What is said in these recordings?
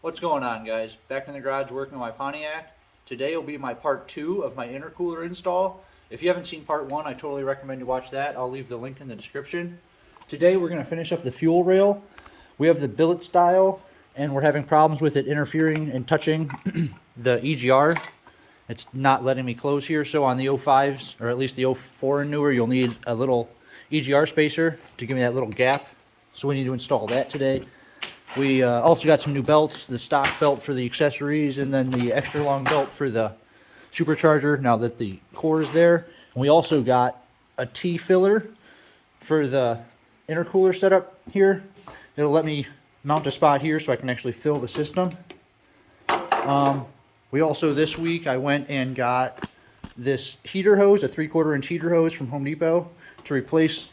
What's going on, guys? Back in the garage working on my Pontiac. Today will be my part 2 of my intercooler install. If you haven't seen part 1, I totally recommend you watch that. I'll leave the link in the description. Today we're going to finish up the fuel rail. We have the billet style, and we're having problems with it interfering and touching the EGR. It's not letting me close here, so on the 05s, or at least the 04 and newer, you'll need a little EGR spacer to give me that little gap. So we need to install that today. We also got some new belts, the stock belt for the accessories, and then the extra long belt for the supercharger now that the core is there. And we also got a T-filler for the intercooler setup here. It'll let me mount a spot here so I can actually fill the system. We also, this week, I went and got this heater hose, a 3/4 inch heater hose from Home Depot to replace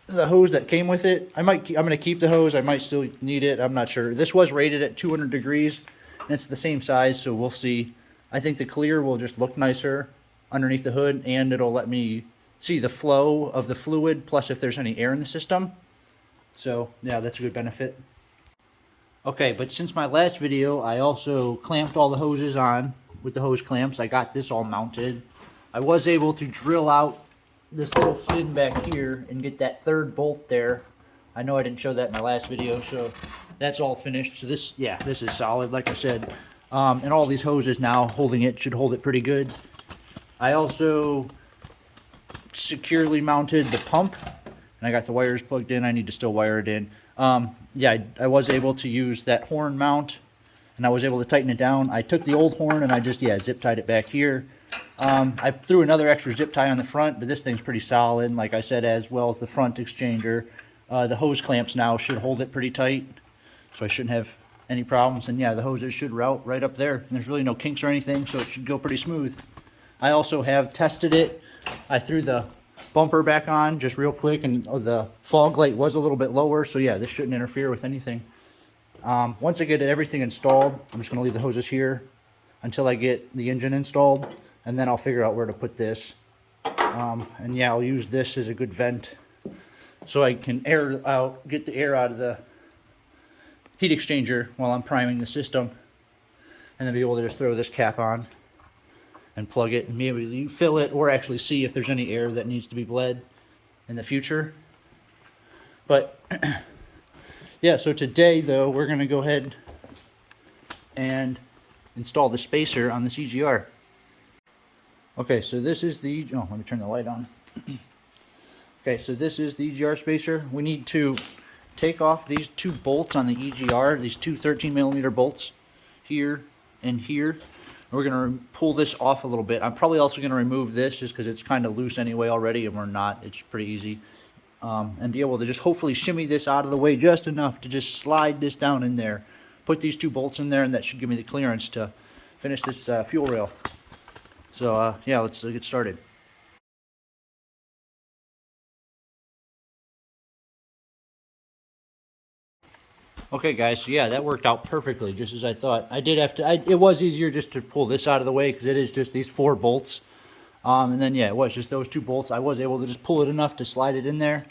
the hose that came with it. I'm going to keep the hose. I might still need it. I'm not sure. This was rated at 200 degrees, and it's the same size, so we'll see. I think the clear will just look nicer underneath the hood, and it'll let me see the flow of the fluid, plus if there's any air in the system. So, yeah, that's a good benefit. Okay, but since my last video, I also clamped all the hoses on with the hose clamps. I got this all mounted. I was able to drill out this little fin back here and get that third bolt there. I know I didn't show that in my last video, so that's all finished. So this, yeah, this is solid, like I said. And all these hoses now holding it should hold it pretty good. I also securely mounted the pump, and I got the wires plugged in. I need to still wire it in. Yeah, I was able to use that horn mount, and I was able to tighten it down. I took the old horn and I just, yeah, zip tied it back here. I threw another extra zip tie on the front, but this thing's pretty solid, like I said, as well as the front exchanger. The hose clamps now should hold it pretty tight, so I shouldn't have any problems. And yeah, the hoses should route right up there. And there's really no kinks or anything, so it should go pretty smooth. I also have tested it. I threw the bumper back on just real quick, and the fog light was a little bit lower, so yeah, this shouldn't interfere with anything. Once I get everything installed, I'm just going to leave the hoses here until I get the engine installed, and then I'll figure out where to put this. And yeah, I'll use this as a good vent so I can get the air out of the heat exchanger while I'm priming the system, and then be able to just throw this cap on and plug it and maybe fill it, or actually see if there's any air that needs to be bled in the future. But yeah, so today though, we're going to go ahead and install the spacer on this EGR. Okay, so this is the, oh, let me turn the light on. Okay, so this is the EGR spacer. We need to take off these two bolts on the EGR, these two 13mm bolts here and here. We're going to pull this off a little bit. I'm probably also going to remove this just because it's kind of loose anyway already, and we're not. It's pretty easy. And be able to just hopefully shimmy this out of the way just enough to just slide this down in there. Put these two bolts in there, and that should give me the clearance to finish this fuel rail. So yeah, let's get started. Okay guys, so yeah, that worked out perfectly, just as I thought. I did have to, it was easier just to pull this out of the way because it is just these 4 bolts. And then yeah, it was just those 2 bolts. I was able to just pull it enough to slide it in there,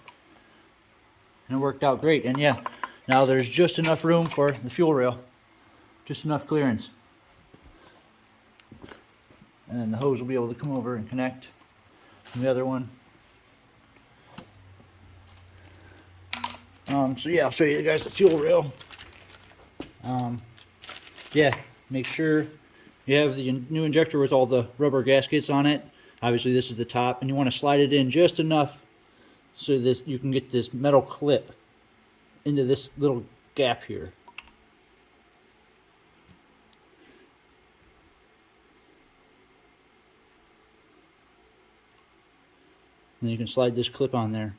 and it worked out great. And yeah, now there's just enough room for the fuel rail, just enough clearance. And then the hose will be able to come over and connect from the other one. So yeah, I'll show you guys the fuel rail. Yeah, make sure you have the new injector with all the rubber gaskets on it. Obviously this is the top, and you want to slide it in just enough so this you can get this metal clip into this little gap here. And then you can slide this clip on there.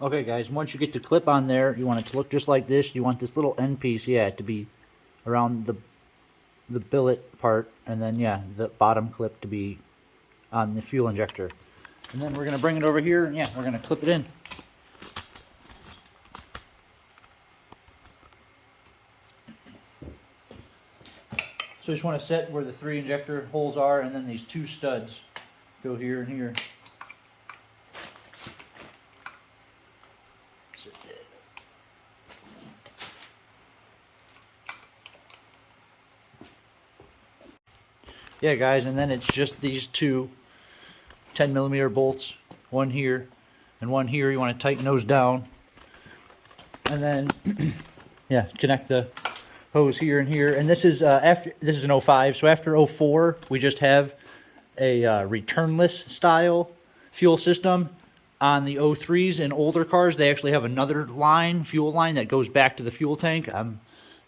Okay guys, once you get the clip on there, you want it to look just like this. You want this little end piece, yeah, to be around the billet part, and then yeah, the bottom clip to be on the fuel injector. And then we're going to bring it over here, and yeah, we're going to clip it in. So you just want to set where the 3 injector holes are, and then these 2 studs go here and here. Yeah, guys, and then it's just these two 10mm bolts, one here and one here. You want to tighten those down, and then yeah, connect the hose here and here. And this is this is an 05, so after 04 we just have a returnless style fuel system. On the 03s and older cars, they actually have another line, fuel line, that goes back to the fuel tank.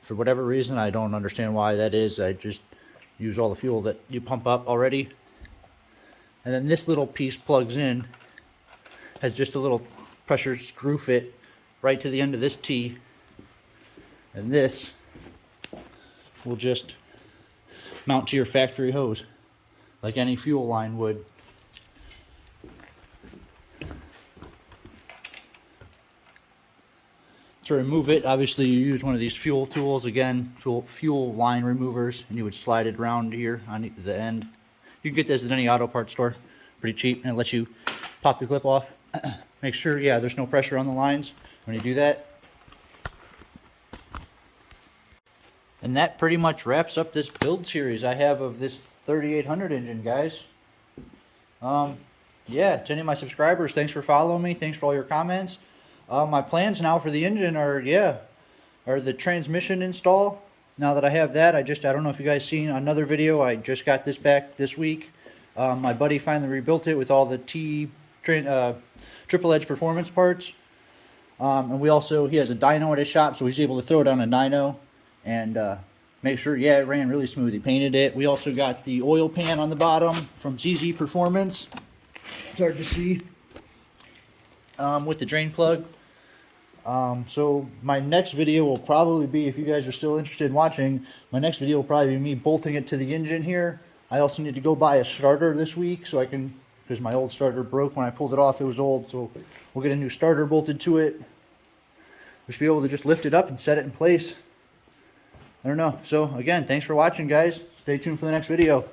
For whatever reason, I don't understand why that is. I just use all the fuel that you pump up already. And then this little piece plugs in, has just a little pressure screw fit right to the end of this T. And this will just mount to your factory hose like any fuel line would. To remove it, obviously you use one of these fuel tools, again, fuel line removers, and you would slide it around here on the end. You can get this at any auto parts store, pretty cheap, and it lets you pop the clip off. Make sure, yeah, there's no pressure on the lines when you do that. And that pretty much wraps up this build series I have of this 3800 engine, guys. Yeah, to any of my subscribers, thanks for following me. Thanks for all your comments. My plans now for the engine are the transmission install. Now that I have that, I don't know if you guys seen another video. I just got this back this week. My buddy finally rebuilt it with all the triple edge performance parts. And he has a dyno at his shop, so he's able to throw it on a dyno and make sure, yeah, it ran really smooth. He painted it. We also got the oil pan on the bottom from ZZ Performance. It's hard to see with the drain plug. So my next video will probably be, if you guys are still interested in watching, my next video will probably be me bolting it to the engine here. I also need to go buy a starter this week so I can, because my old starter broke when I pulled it off. It was old, so we'll get a new starter bolted to it. We should be able to just lift it up and set it in place. I don't know. So again, thanks for watching, guys. Stay tuned for the next video.